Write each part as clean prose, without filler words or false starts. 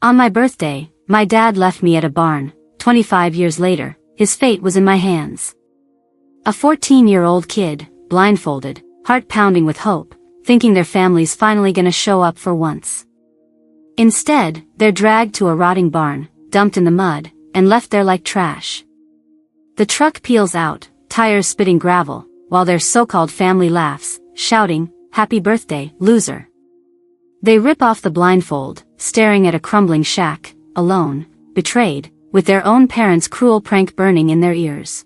On my birthday, my dad left me at a barn. 25 years later, his fate was in my hands. A 14-year-old kid, blindfolded, heart pounding with hope, thinking their family's finally gonna show up for once. Instead, they're dragged to a rotting barn, dumped in the mud, and left there like trash. The truck peels out, tires spitting gravel, while their so-called family laughs, shouting, "Happy birthday, loser." They rip off the blindfold, staring at a crumbling shack, alone, betrayed, with their own parents' cruel prank burning in their ears.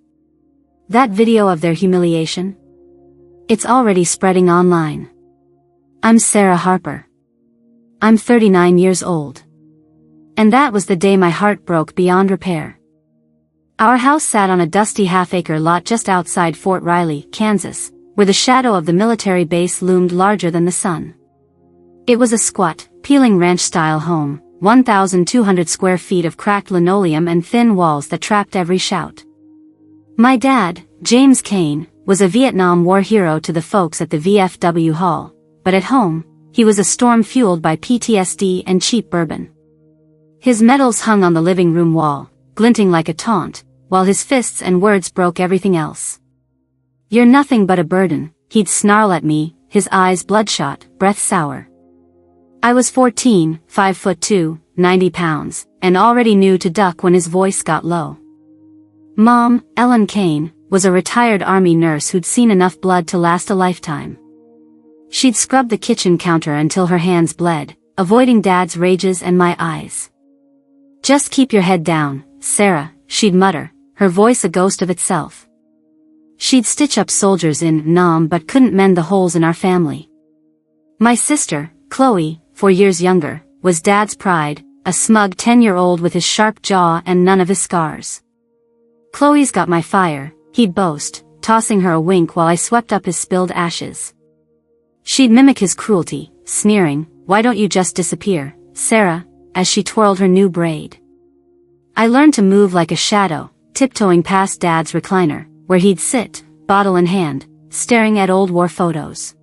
That video of their humiliation? It's already spreading online. I'm Sarah Harper. I'm 39 years old. And that was the day my heart broke beyond repair. Our house sat on a dusty half-acre lot just outside Fort Riley, Kansas, where the shadow of the military base loomed larger than the sun. It was a squat, peeling ranch-style home, 1,200 square feet of cracked linoleum and thin walls that trapped every shout. My dad, James Kane, was a Vietnam War hero to the folks at the VFW Hall, but at home, he was a storm fueled by PTSD and cheap bourbon. His medals hung on the living room wall, glinting like a taunt, while his fists and words broke everything else. "You're nothing but a burden," he'd snarl at me, his eyes bloodshot, breath sour. I was 14, 5'2", 90 pounds, and already knew to duck when his voice got low. Mom, Ellen Kane, was a retired Army nurse who'd seen enough blood to last a lifetime. She'd scrub the kitchen counter until her hands bled, avoiding Dad's rages and my eyes. "Just keep your head down, Sarah," she'd mutter, her voice a ghost of itself. She'd stitch up soldiers in Nam but couldn't mend the holes in our family. My sister, Chloe, 4 years younger, was Dad's pride, a smug 10-year-old with his sharp jaw and none of his scars. "Chloe's got my fire," he'd boast, tossing her a wink while I swept up his spilled ashes. She'd mimic his cruelty, sneering, "Why don't you just disappear, Sarah," as she twirled her new braid. I learned to move like a shadow, tiptoeing past Dad's recliner, where he'd sit, bottle in hand, staring at old war photos.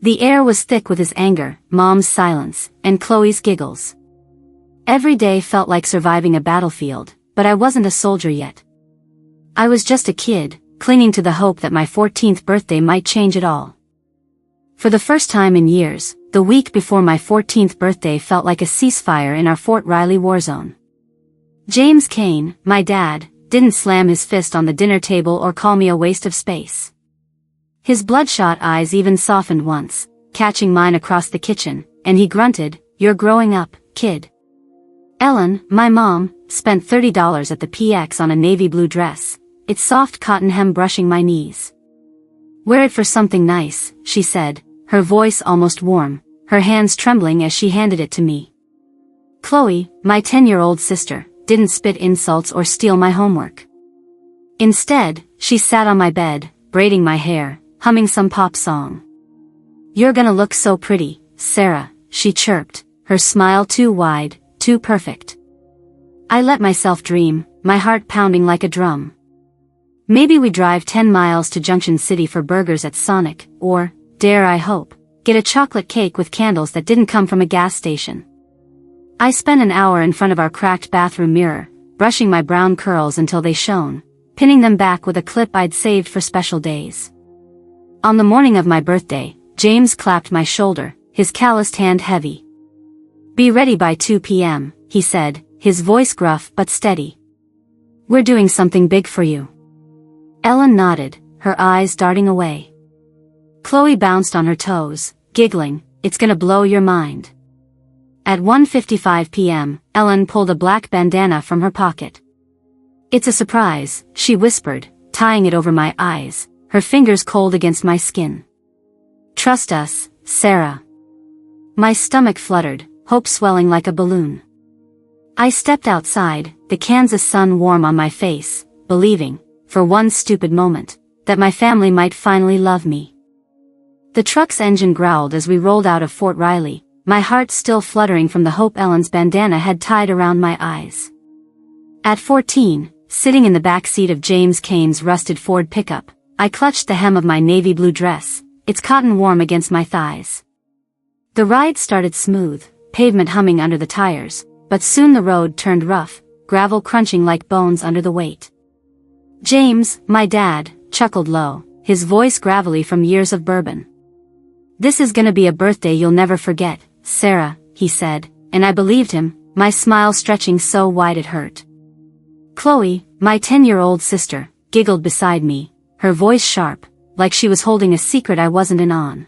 The air was thick with his anger, Mom's silence, and Chloe's giggles. Every day felt like surviving a battlefield, but I wasn't a soldier yet. I was just a kid, clinging to the hope that my 14th birthday might change it all. For the first time in years, the week before my 14th birthday felt like a ceasefire in our Fort Riley war zone. James Kane, my dad, didn't slam his fist on the dinner table or call me a waste of space. His bloodshot eyes even softened once, catching mine across the kitchen, and he grunted, "You're growing up, kid." Ellen, my mom, spent $30 at the PX on a navy blue dress, its soft cotton hem brushing my knees. "Wear it for something nice," she said, her voice almost warm, her hands trembling as she handed it to me. Chloe, my 10-year-old sister, didn't spit insults or steal my homework. Instead, she sat on my bed, braiding my hair, humming some pop song. "You're gonna look so pretty, Sarah," she chirped, her smile too wide, too perfect. I let myself dream, my heart pounding like a drum. Maybe we drive 10 miles to Junction City for burgers at Sonic, or, dare I hope, get a chocolate cake with candles that didn't come from a gas station. I spent an hour in front of our cracked bathroom mirror, brushing my brown curls until they shone, pinning them back with a clip I'd saved for special days. On the morning of my birthday, James clapped my shoulder, his calloused hand heavy. "Be ready by 2 p.m., he said, his voice gruff but steady. "We're doing something big for you." Ellen nodded, her eyes darting away. Chloe bounced on her toes, giggling, "It's gonna blow your mind." At 1:55 p.m., Ellen pulled a black bandana from her pocket. "It's a surprise," she whispered, tying it over my eyes, her fingers cold against my skin. "Trust us, Sarah." My stomach fluttered, hope swelling like a balloon. I stepped outside, the Kansas sun warm on my face, believing, for one stupid moment, that my family might finally love me. The truck's engine growled as we rolled out of Fort Riley, my heart still fluttering from the hope Ellen's bandana had tied around my eyes. At 14, sitting in the back seat of James Kane's rusted Ford pickup, I clutched the hem of my navy blue dress, its cotton warm against my thighs. The ride started smooth, pavement humming under the tires, but soon the road turned rough, gravel crunching like bones under the weight. James, my dad, chuckled low, his voice gravelly from years of bourbon. "This is gonna be a birthday you'll never forget, Sarah," he said, and I believed him, my smile stretching so wide it hurt. Chloe, my 10-year-old sister, giggled beside me, her voice sharp, like she was holding a secret I wasn't in on.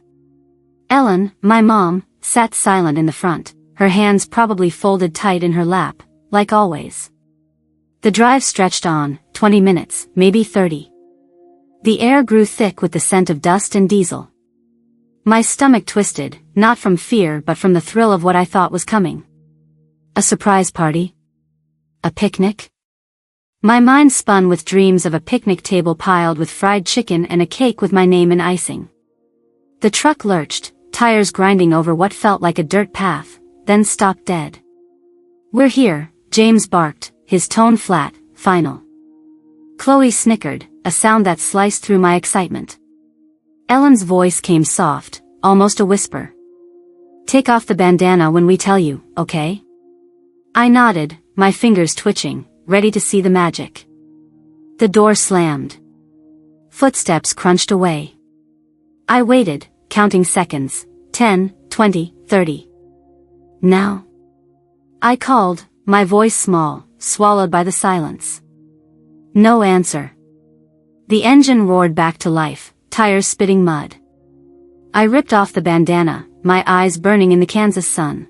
Ellen, my mom, sat silent in the front, her hands probably folded tight in her lap, like always. The drive stretched on, 20 minutes, maybe 30. The air grew thick with the scent of dust and diesel. My stomach twisted, not from fear but from the thrill of what I thought was coming. A surprise party? A picnic? My mind spun with dreams of a picnic table piled with fried chicken and a cake with my name in icing. The truck lurched, tires grinding over what felt like a dirt path, then stopped dead. "We're here," James barked, his tone flat, final. Chloe snickered, a sound that sliced through my excitement. Ellen's voice came soft, almost a whisper. "Take off the bandana when we tell you, okay?" I nodded, my fingers twitching, ready to see the magic. The door slammed. Footsteps crunched away. I waited, counting seconds, 10, 20, 30. "Now?" I called, my voice small, swallowed by the silence. No answer. The engine roared back to life, tires spitting mud. I ripped off the bandana, my eyes burning in the Kansas sun.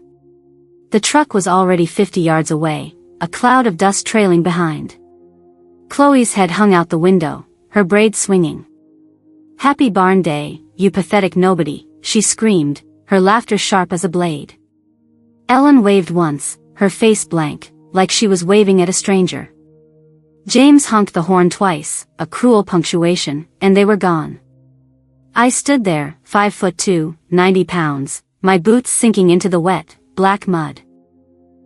The truck was already 50 yards away, a cloud of dust trailing behind. Chloe's head hung out the window, her braids swinging. "Happy barn day, you pathetic nobody," she screamed, her laughter sharp as a blade. Ellen waved once, her face blank, like she was waving at a stranger. James honked the horn twice, a cruel punctuation, and they were gone. I stood there, 5'2", 90 pounds, my boots sinking into the wet, black mud.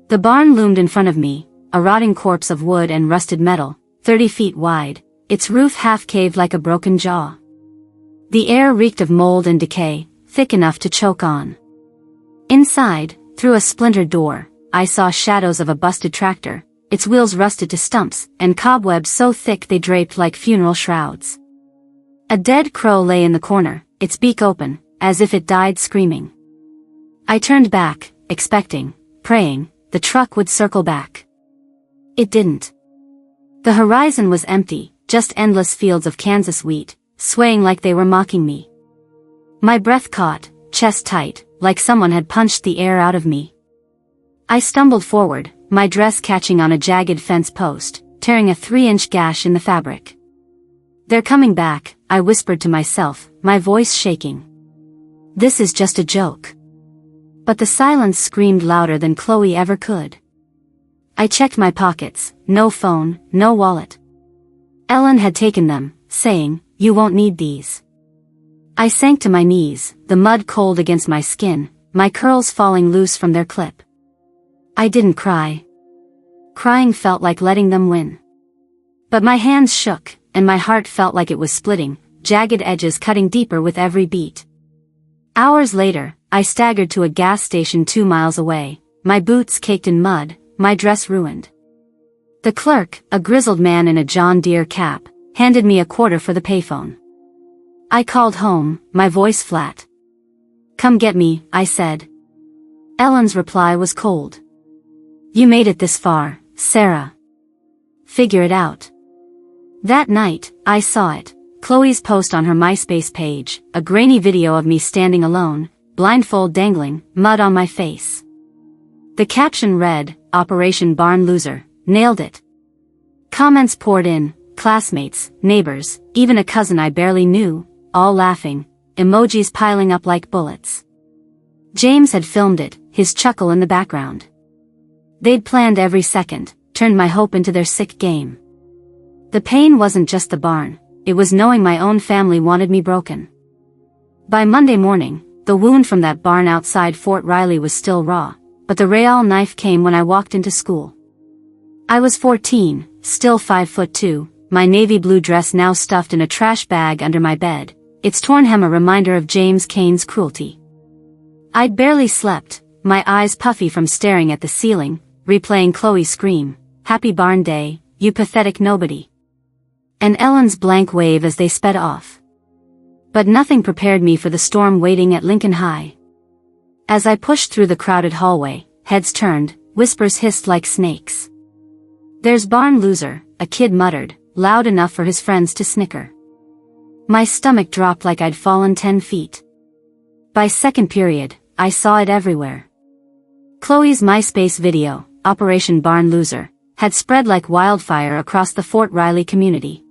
The barn loomed in front of me, a rotting corpse of wood and rusted metal, 30 feet wide, its roof half-caved like a broken jaw. The air reeked of mold and decay, thick enough to choke on. Inside, through a splintered door, I saw shadows of a busted tractor, its wheels rusted to stumps, and cobwebs so thick they draped like funeral shrouds. A dead crow lay in the corner, its beak open, as if it died screaming. I turned back, expecting, praying, the truck would circle back. It didn't. The horizon was empty, just endless fields of Kansas wheat, swaying like they were mocking me. My breath caught, chest tight, like someone had punched the air out of me. I stumbled forward, my dress catching on a jagged fence post, tearing a 3-inch gash in the fabric. "They're coming back," I whispered to myself, my voice shaking. "This is just a joke." But the silence screamed louder than Chloe ever could. I checked my pockets, no phone, no wallet. Ellen had taken them, saying, "You won't need these." I sank to my knees, the mud cold against my skin, my curls falling loose from their clip. I didn't cry. Crying felt like letting them win. But my hands shook, and my heart felt like it was splitting, jagged edges cutting deeper with every beat. Hours later, I staggered to a gas station 2 miles away, my boots caked in mud, my dress ruined. The clerk, a grizzled man in a John Deere cap, handed me a quarter for the payphone. I called home, my voice flat. "Come get me," I said. Ellen's reply was cold. "You made it this far, Sarah. Figure it out." That night, I saw it, Chloe's post on her MySpace page, a grainy video of me standing alone, blindfold dangling, mud on my face. The caption read, "Operation Barn Loser, nailed it." Comments poured in, classmates, neighbors, even a cousin I barely knew, all laughing, emojis piling up like bullets. James had filmed it, his chuckle in the background. They'd planned every second, turned my hope into their sick game. The pain wasn't just the barn, it was knowing my own family wanted me broken. By Monday morning, the wound from that barn outside Fort Riley was still raw, but the real knife came when I walked into school. I was 14, still 5'2", my navy blue dress now stuffed in a trash bag under my bed, its torn hem a reminder of James Cain's cruelty. I'd barely slept, my eyes puffy from staring at the ceiling, replaying Chloe's scream, "Happy barn day, you pathetic nobody." And Ellen's blank wave as they sped off. But nothing prepared me for the storm waiting at Lincoln High. As I pushed through the crowded hallway, heads turned, whispers hissed like snakes. "There's barn loser," a kid muttered, loud enough for his friends to snicker. My stomach dropped like I'd fallen 10 feet. By second period, I saw it everywhere. Chloe's MySpace video, Operation Barn Loser, had spread like wildfire across the Fort Riley community.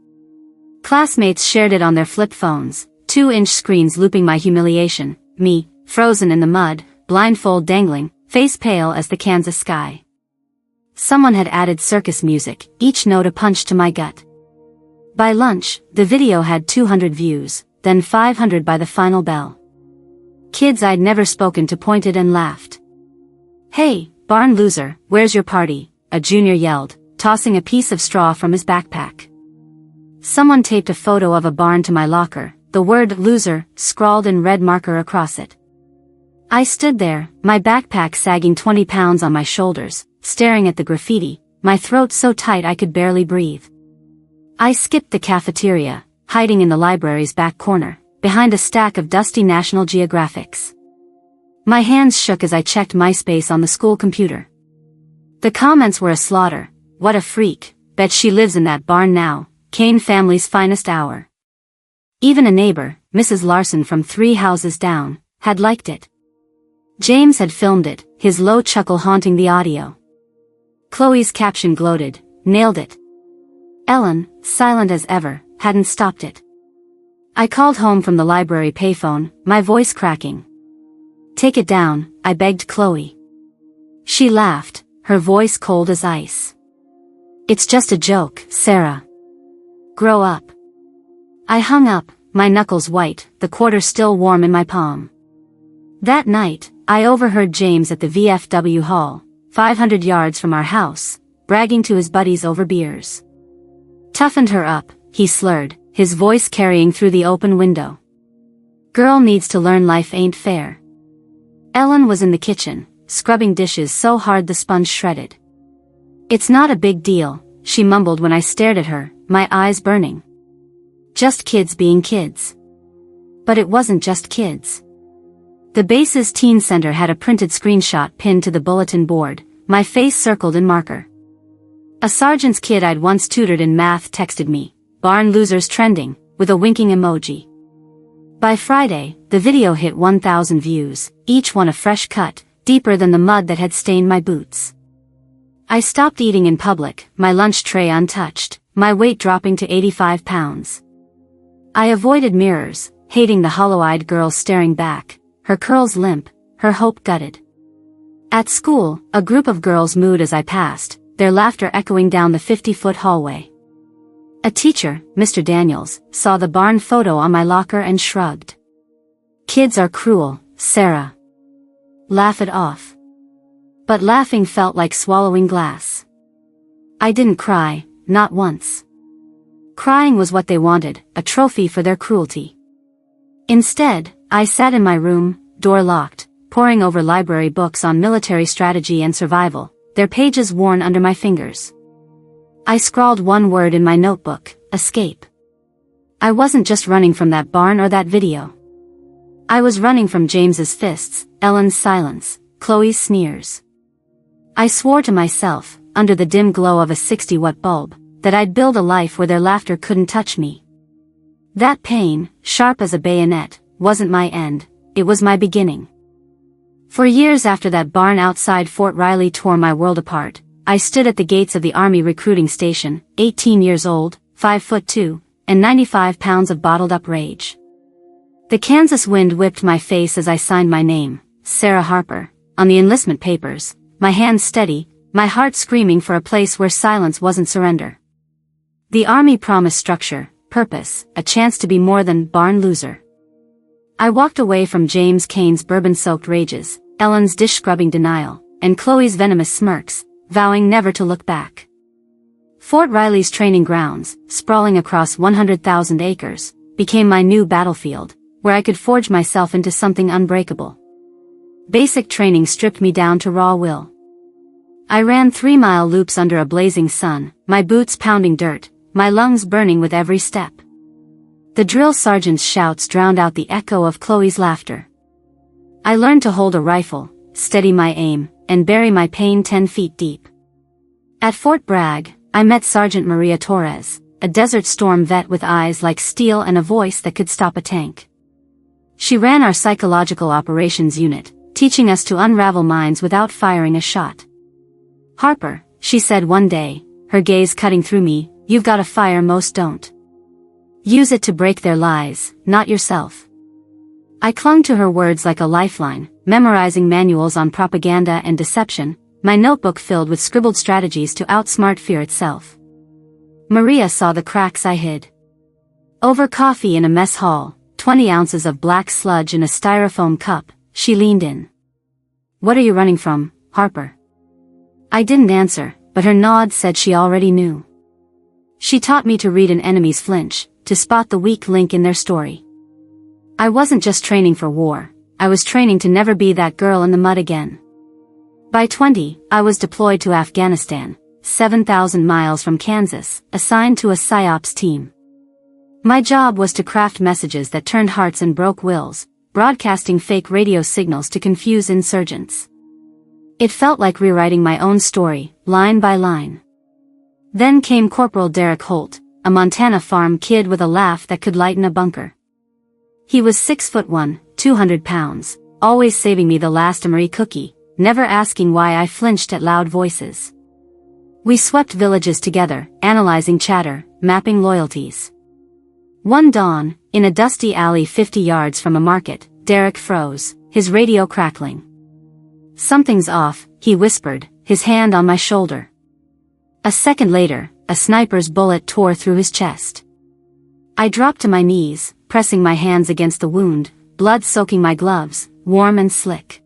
Classmates shared it on their flip phones, 2-inch screens looping my humiliation, me, frozen in the mud, blindfold dangling, face pale as the Kansas sky. Someone had added circus music, each note a punch to my gut. By lunch, the video had 200 views, then 500 by the final bell. Kids I'd never spoken to pointed and laughed. "Hey, barn loser, where's your party?" a junior yelled, tossing a piece of straw from his backpack. Someone taped a photo of a barn to my locker, the word "loser" scrawled in red marker across it. I stood there, my backpack sagging 20 pounds on my shoulders, staring at the graffiti, my throat so tight I could barely breathe. I skipped the cafeteria, hiding in the library's back corner, behind a stack of dusty National Geographics. My hands shook as I checked MySpace on the school computer. The comments were a slaughter. "What a freak, bet she lives in that barn now, Kane family's finest hour." Even a neighbor, Mrs. Larson from 3 houses down, had liked it. James had filmed it, his low chuckle haunting the audio. Chloe's caption gloated, "Nailed it." Ellen, silent as ever, hadn't stopped it. I called home from the library payphone, my voice cracking. "Take it down," I begged Chloe. She laughed, her voice cold as ice. "It's just a joke, Sarah. Grow up." I hung up, my knuckles white, the quarter still warm in my palm. That night, I overheard James at the VFW hall, 500 yards from our house, bragging to his buddies over beers. "Toughened her up," he slurred, his voice carrying through the open window. "Girl needs to learn life ain't fair." Ellen was in the kitchen, scrubbing dishes so hard the sponge shredded. "It's not a big deal," she mumbled when I stared at her, my eyes burning. "Just kids being kids." But it wasn't just kids. The base's teen center had a printed screenshot pinned to the bulletin board, my face circled in marker. A sergeant's kid I'd once tutored in math texted me, "Barn losers trending," with a winking emoji. By Friday, the video hit 1,000 views, each one a fresh cut, deeper than the mud that had stained my boots. I stopped eating in public, my lunch tray untouched, my weight dropping to 85 pounds. I avoided mirrors, hating the hollow-eyed girl staring back, her curls limp, her hope gutted. At school, a group of girls mooed as I passed, their laughter echoing down the 50-foot hallway. A teacher, Mr. Daniels, saw the barn photo on my locker and shrugged. "Kids are cruel, Sarah. Laugh it off." But laughing felt like swallowing glass. I didn't cry, not once. Crying was what they wanted, a trophy for their cruelty. Instead, I sat in my room, door locked, poring over library books on military strategy and survival, their pages worn under my fingers. I scrawled one word in my notebook, escape. I wasn't just running from that barn or that video. I was running from James's fists, Ellen's silence, Chloe's sneers. I swore to myself, under the dim glow of a 60-watt bulb, that I'd build a life where their laughter couldn't touch me. That pain, sharp as a bayonet, wasn't my end, it was my beginning. For years after that barn outside Fort Riley tore my world apart, I stood at the gates of the Army recruiting station, 18 years old, 5'2", and 95 pounds of bottled-up rage. The Kansas wind whipped my face as I signed my name, Sarah Harper, on the enlistment papers, my hands steady, my heart screaming for a place where silence wasn't surrender. The Army promised structure, purpose, a chance to be more than barn loser. I walked away from James Kane's bourbon-soaked rages, Ellen's dish-scrubbing denial, and Chloe's venomous smirks, vowing never to look back. Fort Riley's training grounds, sprawling across 100,000 acres, became my new battlefield, where I could forge myself into something unbreakable. Basic training stripped me down to raw will. I ran 3-mile loops under a blazing sun, my boots pounding dirt, my lungs burning with every step. The drill sergeant's shouts drowned out the echo of Chloe's laughter. I learned to hold a rifle, steady my aim, and bury my pain 10 feet deep. At Fort Bragg, I met Sergeant Maria Torres, a Desert Storm vet with eyes like steel and a voice that could stop a tank. She ran our psychological operations unit, teaching us to unravel minds without firing a shot. "Harper," she said one day, her gaze cutting through me, "you've got a fire most don't. Use it to break their lies, not yourself." I clung to her words like a lifeline, memorizing manuals on propaganda and deception, my notebook filled with scribbled strategies to outsmart fear itself. Maria saw the cracks I hid. Over coffee in a mess hall, 20 ounces of black sludge in a styrofoam cup, she leaned in. "What are you running from, Harper?" I didn't answer, but her nod said she already knew. She taught me to read an enemy's flinch, to spot the weak link in their story. I wasn't just training for war, I was training to never be that girl in the mud again. By 20, I was deployed to Afghanistan, 7,000 miles from Kansas, assigned to a PSYOPs team. My job was to craft messages that turned hearts and broke wills, broadcasting fake radio signals to confuse insurgents. It felt like rewriting my own story, line by line. Then came Corporal Derek Holt, a Montana farm kid with a laugh that could lighten a bunker. He was 6'1", 200 pounds, always saving me the last Emery cookie, never asking why I flinched at loud voices. We swept villages together, analyzing chatter, mapping loyalties. One dawn, in a dusty alley 50 yards from a market, Derek froze, his radio crackling. "Something's off," he whispered, his hand on my shoulder. A second later, a sniper's bullet tore through his chest. I dropped to my knees, pressing my hands against the wound, blood soaking my gloves, warm and slick.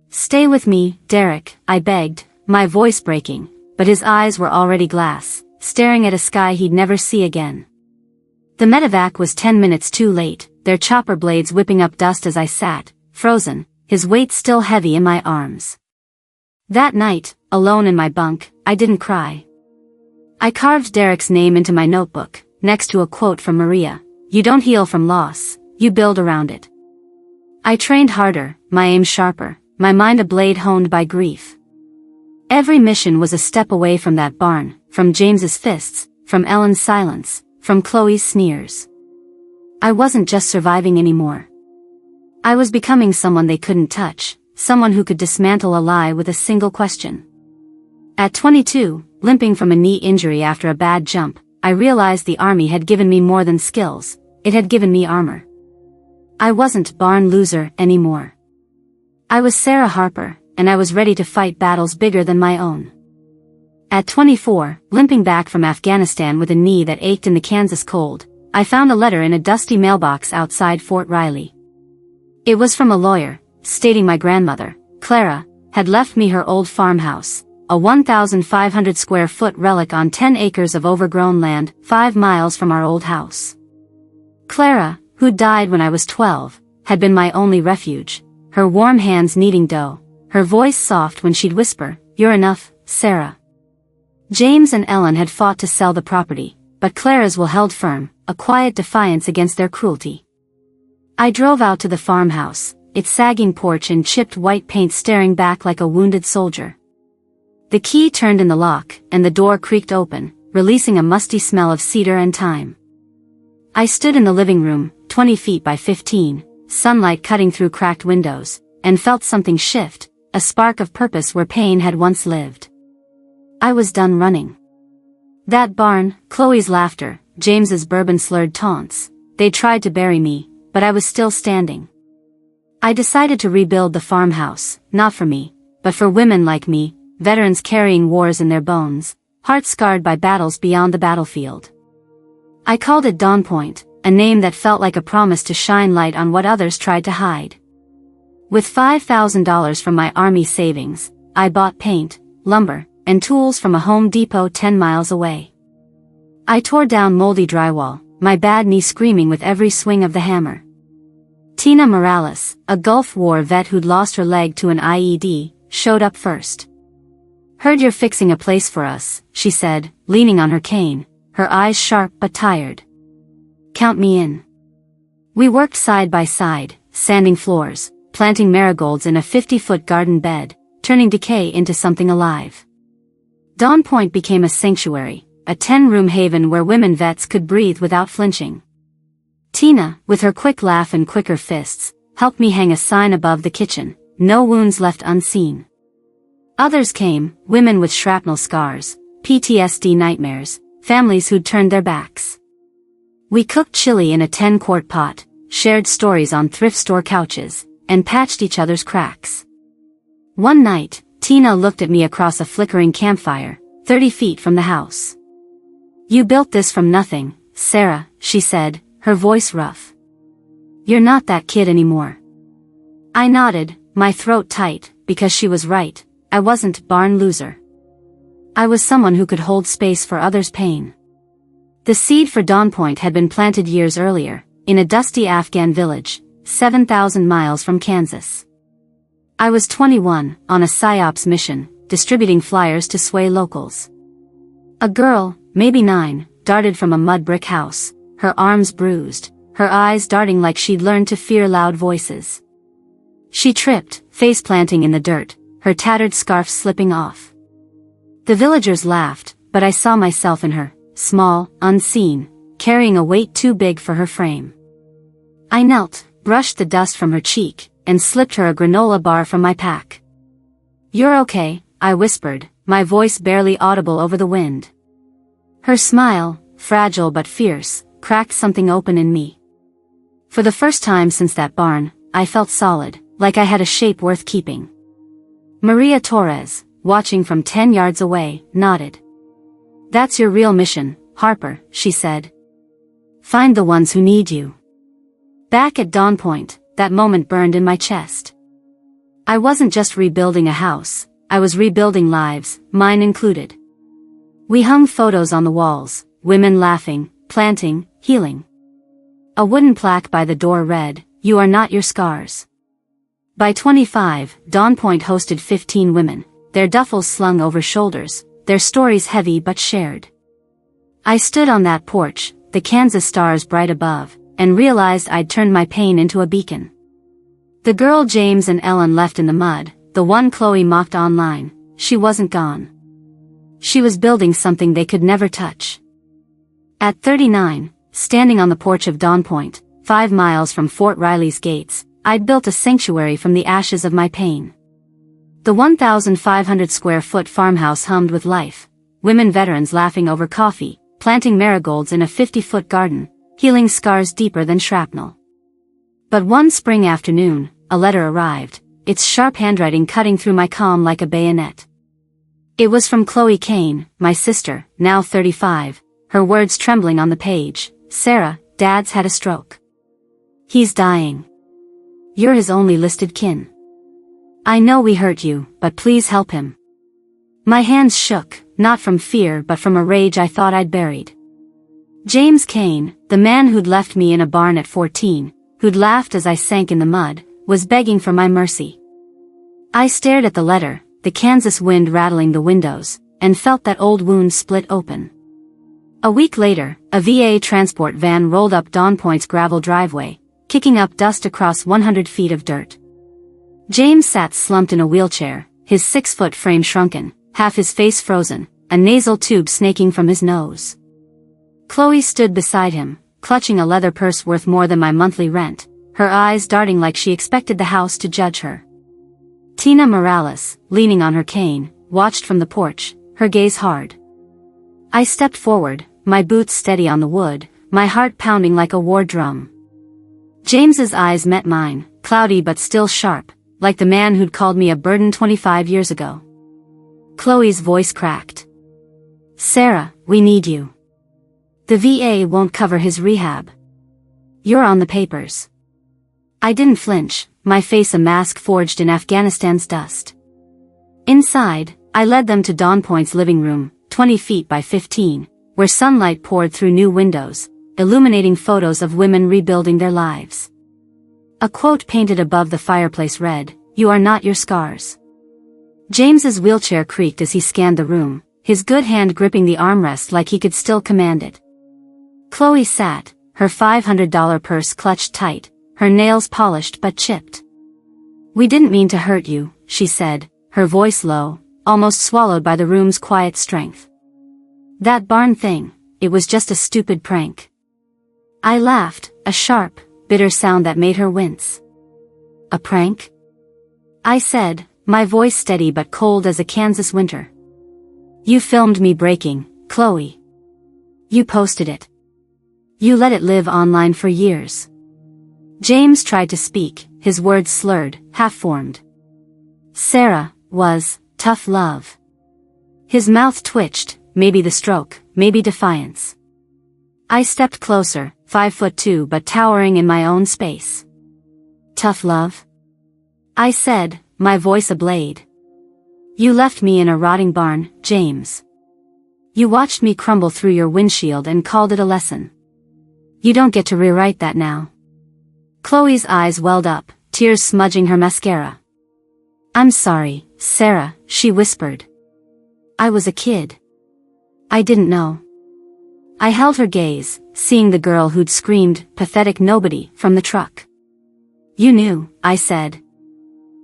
"Stay with me, Derek," I begged, my voice breaking, but his eyes were already glass, staring at a sky he'd never see again. The medevac was 10 minutes too late, their chopper blades whipping up dust as I sat, frozen, his weight still heavy in my arms. That night, alone in my bunk, I didn't cry. I carved Derek's name into my notebook, next to a quote from Maria, "You don't heal from loss, you build around it." I trained harder, my aim sharper, my mind a blade honed by grief. Every mission was a step away from that barn, from James's fists, from Ellen's silence, from Chloe's sneers. I wasn't just surviving anymore. I was becoming someone they couldn't touch, someone who could dismantle a lie with a single question. At 22, limping from a knee injury after a bad jump, I realized the army had given me more than skills, it had given me armor. I wasn't barn loser anymore. I was Sarah Harper, and I was ready to fight battles bigger than my own. At 24, limping back from Afghanistan with a knee that ached in the Kansas cold, I found a letter in a dusty mailbox outside Fort Riley. It was from a lawyer, stating my grandmother, Clara, had left me her old farmhouse, a 1,500 square foot relic on 10 acres of overgrown land, 5 miles from our old house. Clara, who died when I was 12, had been my only refuge, her warm hands kneading dough, her voice soft when she'd whisper, "You're enough, Sarah." James and Ellen had fought to sell the property, but Clara's will held firm, a quiet defiance against their cruelty. I drove out to the farmhouse, its sagging porch and chipped white paint staring back like a wounded soldier. The key turned in the lock, and the door creaked open, releasing a musty smell of cedar and thyme. I stood in the living room, 20 feet by 15, sunlight cutting through cracked windows, and felt something shift, a spark of purpose where pain had once lived. I was done running. That barn, Chloe's laughter, James's bourbon-slurred taunts, they tried to bury me, but I was still standing. I decided to rebuild the farmhouse, not for me, but for women like me, veterans carrying wars in their bones, hearts scarred by battles beyond the battlefield. I called it Dawn Point, a name that felt like a promise to shine light on what others tried to hide. With $5,000 from my army savings, I bought paint, lumber, and tools from a Home Depot 10 miles away. I tore down moldy drywall, my bad knee screaming with every swing of the hammer. Tina Morales, a Gulf War vet who'd lost her leg to an IED, showed up first. Heard you're fixing a place for us, she said, leaning on her cane, her eyes sharp but tired. Count me in. We worked side by side, sanding floors, planting marigolds in a 50-foot garden bed, turning decay into something alive. Dawn Point became a sanctuary, a 10-room haven where women vets could breathe without flinching. Tina, with her quick laugh and quicker fists, helped me hang a sign above the kitchen, no wounds left unseen. Others came, women with shrapnel scars, PTSD nightmares, families who'd turned their backs. We cooked chili in a 10-quart pot, shared stories on thrift store couches, and patched each other's cracks. One night, Tina looked at me across a flickering campfire, 30 feet from the house. You built this from nothing, Sarah, she said, her voice rough. You're not that kid anymore. I nodded, my throat tight, because she was right, I wasn't barn loser. I was someone who could hold space for others' pain. The seed for Dawn Point had been planted years earlier, in a dusty Afghan village, 7,000 miles from Kansas. I was 21, on a PSYOPs mission, distributing flyers to sway locals. A girl, maybe 9, darted from a mud brick house, her arms bruised, her eyes darting like she'd learned to fear loud voices. She tripped, face planting in the dirt, her tattered scarf slipping off. The villagers laughed, but I saw myself in her, small, unseen, carrying a weight too big for her frame. I knelt, brushed the dust from her cheek, and slipped her a granola bar from my pack. You're okay, I whispered, my voice barely audible over the wind. Her smile, fragile but fierce, cracked something open in me. For the first time since that barn, I felt solid, like I had a shape worth keeping. Maria Torres, watching from 10 yards away, nodded. That's your real mission, Harper, she said. Find the ones who need you. Back at Dawn Point, that moment burned in my chest. I wasn't just rebuilding a house, I was rebuilding lives, mine included. We hung photos on the walls, women laughing, planting, healing. A wooden plaque by the door read, "You are not your scars." By 25, Dawn Point hosted 15 women, their duffels slung over shoulders, their stories heavy but shared. I stood on that porch, the Kansas stars bright above, and realized I'd turned my pain into a beacon. The girl James and Ellen left in the mud, the one Chloe mocked online, she wasn't gone. She was building something they could never touch. At 39, standing on the porch of Dawn Point, 5 miles from Fort Riley's gates, I'd built a sanctuary from the ashes of my pain. The 1,500 square foot farmhouse hummed with life, women veterans laughing over coffee, planting marigolds in a 50-foot garden, healing scars deeper than shrapnel. But one spring afternoon, a letter arrived, its sharp handwriting cutting through my calm like a bayonet. It was from Chloe Kane, my sister, now 35, her words trembling on the page. Sarah, Dad's had a stroke. He's dying. You're his only listed kin. I know we hurt you, but please help him. My hands shook, not from fear but from a rage I thought I'd buried. James Kane, the man who'd left me in a barn at 14, who'd laughed as I sank in the mud, was begging for my mercy. I stared at the letter, the Kansas wind rattling the windows, and felt that old wound split open. A week later, a VA transport van rolled up Dawn Point's gravel driveway, kicking up dust across 100 feet of dirt. James sat slumped in a wheelchair, his 6-foot frame shrunken, half his face frozen, a nasal tube snaking from his nose. Chloe stood beside him, clutching a leather purse worth more than my monthly rent, her eyes darting like she expected the house to judge her. Tina Morales, leaning on her cane, watched from the porch, her gaze hard. I stepped forward, my boots steady on the wood, my heart pounding like a war drum. James's eyes met mine, cloudy but still sharp, like the man who'd called me a burden 25 years ago. Chloe's voice cracked. Sarah, we need you. The VA won't cover his rehab. You're on the papers. I didn't flinch, my face a mask forged in Afghanistan's dust. Inside, I led them to Dawn Point's living room, 20 feet by 15, where sunlight poured through new windows, illuminating photos of women rebuilding their lives. A quote painted above the fireplace read, "You are not your scars." James's wheelchair creaked as he scanned the room, his good hand gripping the armrest like he could still command it. Chloe sat, her $500 purse clutched tight, her nails polished but chipped. "We didn't mean to hurt you," she said, her voice low, almost swallowed by the room's quiet strength. "That barn thing, it was just a stupid prank." I laughed, a sharp, bitter sound that made her wince. "A prank?" I said, my voice steady but cold as a Kansas winter. "You filmed me breaking, Chloe. You posted it. You let it live online for years." James tried to speak, his words slurred, half-formed. "Sarah was tough love." His mouth twitched, maybe the stroke, maybe defiance. I stepped closer, 5'2" but towering in my own space. "Tough love?" I said, my voice ablade. "You left me in a rotting barn, James. You watched me crumble through your windshield and called it a lesson. You don't get to rewrite that now." Chloe's eyes welled up, tears smudging her mascara. "I'm sorry, Sarah," she whispered. "I was a kid. I didn't know." I held her gaze, seeing the girl who'd screamed, "Pathetic nobody," from the truck. "You knew," I said.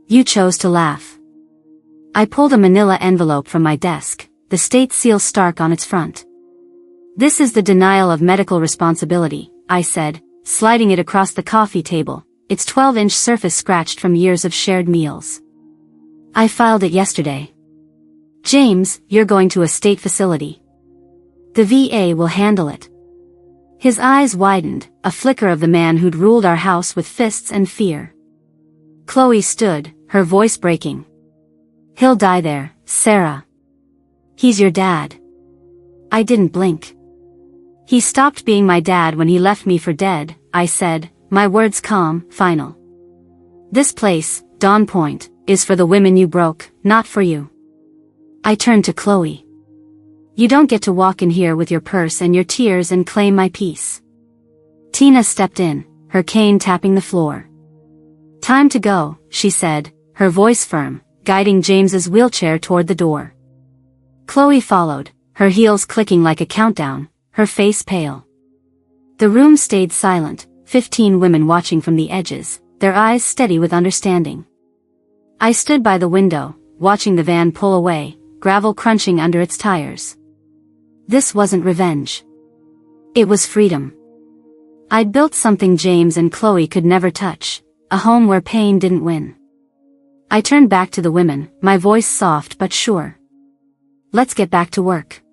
"You chose to laugh." I pulled a manila envelope from my desk, the state seal stark on its front. "This is the denial of medical responsibility," I said, sliding it across the coffee table, its 12-inch surface scratched from years of shared meals. "I filed it yesterday. James, you're going to a state facility. The VA will handle it." His eyes widened, a flicker of the man who'd ruled our house with fists and fear. Chloe stood, her voice breaking. "He'll die there, Sarah. He's your dad." I didn't blink. "He stopped being my dad when he left me for dead," I said, my words calm, final. "This place, Dawn Point, is for the women you broke, not for you." I turned to Chloe. "You don't get to walk in here with your purse and your tears and claim my peace." Tina stepped in, her cane tapping the floor. "Time to go," she said, her voice firm, guiding James's wheelchair toward the door. Chloe followed, her heels clicking like a countdown, her face pale. The room stayed silent, 15 women watching from the edges, their eyes steady with understanding. I stood by the window, watching the van pull away, gravel crunching under its tires. This wasn't revenge. It was freedom. I'd built something James and Chloe could never touch, a home where pain didn't win. I turned back to the women, my voice soft but sure. "Let's get back to work."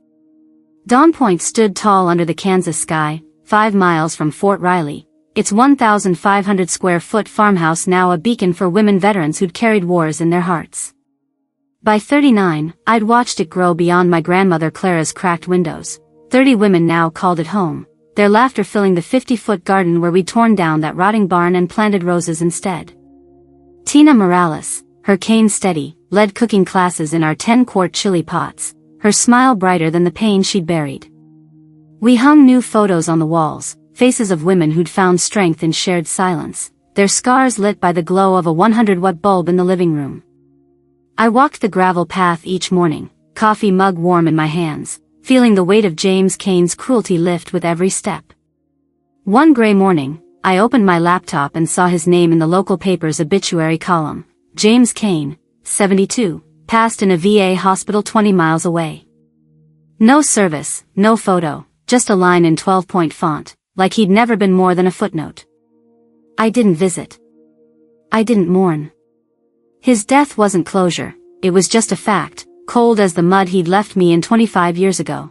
Dawn Point stood tall under the Kansas sky, 5 miles from Fort Riley, its 1,500 square foot farmhouse now a beacon for women veterans who'd carried wars in their hearts. By 39, I'd watched it grow beyond my grandmother Clara's cracked windows. 30 women now called it home, their laughter filling the 50-foot garden where we'd torn down that rotting barn and planted roses instead. Tina Morales, her cane steady, led cooking classes in our 10-quart chili pots, her smile brighter than the pain she'd buried. We hung new photos on the walls, faces of women who'd found strength in shared silence, their scars lit by the glow of a 100-watt bulb in the living room. I walked the gravel path each morning, coffee mug warm in my hands, feeling the weight of James Cain's cruelty lift with every step. One gray morning, I opened my laptop and saw his name in the local paper's obituary column. James Cain, 72, passed in a VA hospital 20 miles away. No service, no photo, just a line in 12-point font, like he'd never been more than a footnote. I didn't visit. I didn't mourn. His death wasn't closure, it was just a fact, cold as the mud he'd left me in 25 years ago.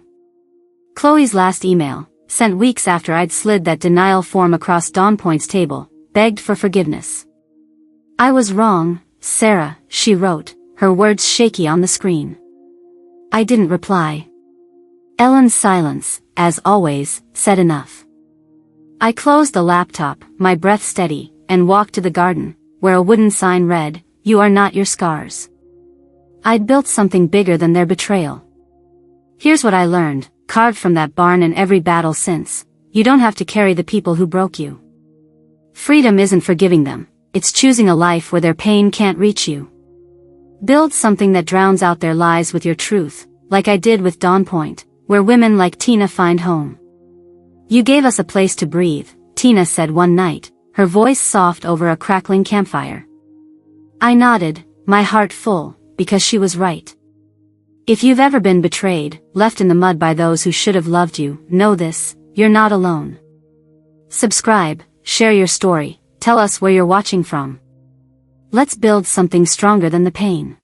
Chloe's last email, sent weeks after I'd slid that denial form across Dawn Point's table, begged for forgiveness. "I was wrong, Sarah," she wrote, her words shaky on the screen. I didn't reply. Ellen's silence, as always, said enough. I closed the laptop, my breath steady, and walked to the garden, where a wooden sign read, "You are not your scars." I'd built something bigger than their betrayal. Here's what I learned, carved from that barn and every battle since: you don't have to carry the people who broke you. Freedom isn't forgiving them, it's choosing a life where their pain can't reach you. Build something that drowns out their lies with your truth, like I did with Dawn Point, where women like Tina find home. You gave us a place to breathe, Tina said one night, her voice soft over a crackling campfire. I nodded, my heart full, because she was right. If you've ever been betrayed, left in the mud by those who should have loved you, know this, you're not alone. Subscribe, share your story, tell us where you're watching from. Let's build something stronger than the pain.